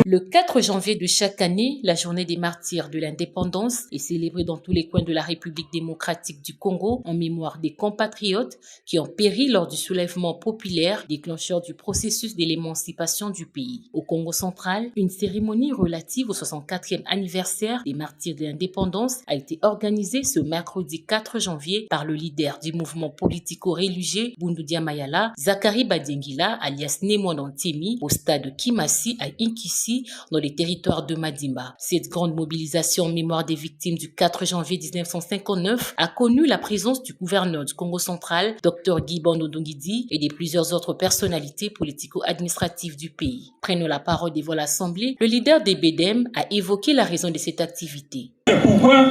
Le 4 janvier de chaque année, la journée des martyrs de l'indépendance est célébrée dans tous les coins de la République démocratique du Congo en mémoire des compatriotes qui ont péri lors du soulèvement populaire déclencheur du processus de l'émancipation du pays. Au Congo central, une cérémonie relative au 64e anniversaire des martyrs de l'indépendance a été organisée ce mercredi 4 janvier par le leader du mouvement politico-religieux Bundudia Mayala, Zakari Badiengila, alias Némon Ntemi, au stade Kimasi à Inkisi, dans les territoires de Madimba. Cette grande mobilisation en mémoire des victimes du 4 janvier 1959 a connu la présence du gouverneur du Congo central, Dr Guibon Odongidi, et de plusieurs autres personnalités politico-administratives du pays. Prenant la parole devant l'Assemblée, le leader des BDM a évoqué la raison de cette activité. C'est pourquoi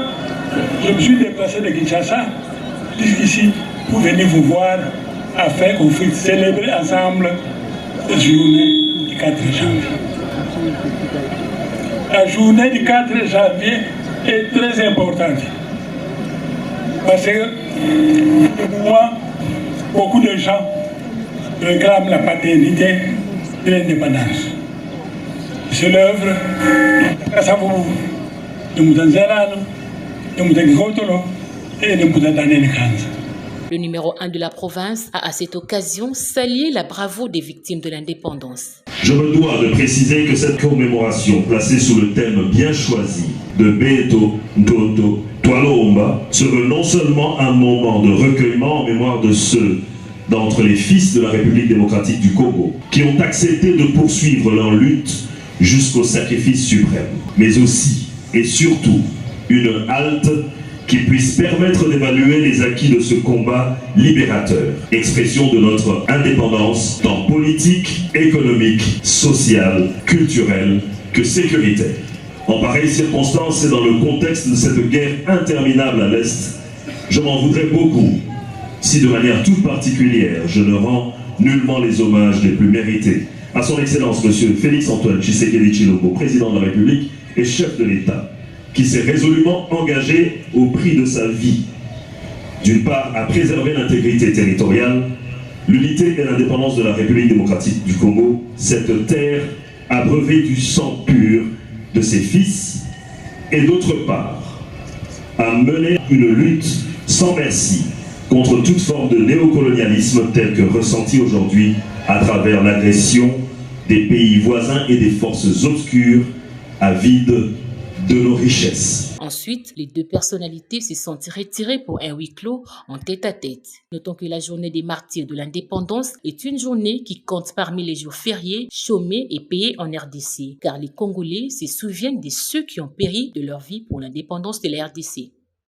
je me suis déplacé de Kinshasa jusqu'ici pour venir vous voir afin qu'on puisse célébrer ensemble la journée du 4 janvier. La journée du 4 janvier est très importante parce que pour moi, beaucoup de gens réclament la paternité de l'indépendance. C'est l'œuvre de Kassavou, de Moutanzerano, de Moutangotolo et de Moutanzerano. Le numéro 1 de la province a à cette occasion salué la bravoure des victimes de l'indépendance. Je me dois de préciser que cette commémoration, placée sous le thème bien choisi de Beto, Ndoto, Twalomba, se veut non seulement un moment de recueillement en mémoire de ceux d'entre les fils de la République démocratique du Congo qui ont accepté de poursuivre leur lutte jusqu'au sacrifice suprême, mais aussi et surtout une halte qui puisse permettre d'évaluer les acquis de ce combat libérateur, expression de notre indépendance tant politique, économique, sociale, culturelle que sécuritaire. En pareille circonstance et dans le contexte de cette guerre interminable à l'Est, je m'en voudrais beaucoup si de manière toute particulière je ne rends nullement les hommages les plus mérités à son Excellence M. Félix-Antoine Tshisekedi Tshilombo, président de la République et chef de l'État, qui s'est résolument engagé au prix de sa vie, d'une part à préserver l'intégrité territoriale, l'unité et l'indépendance de la République démocratique du Congo, cette terre abreuvée du sang pur de ses fils, et d'autre part à mener une lutte sans merci contre toute forme de néocolonialisme tel que ressenti aujourd'hui à travers l'agression des pays voisins et des forces obscures avides de nos richesses. Ensuite, les deux personnalités se sont retirées pour un huis clos en tête-à-tête. Notons que la journée des martyrs de l'indépendance est une journée qui compte parmi les jours fériés, chômés et payés en RDC, car les Congolais se souviennent de ceux qui ont péri de leur vie pour l'indépendance de la RDC.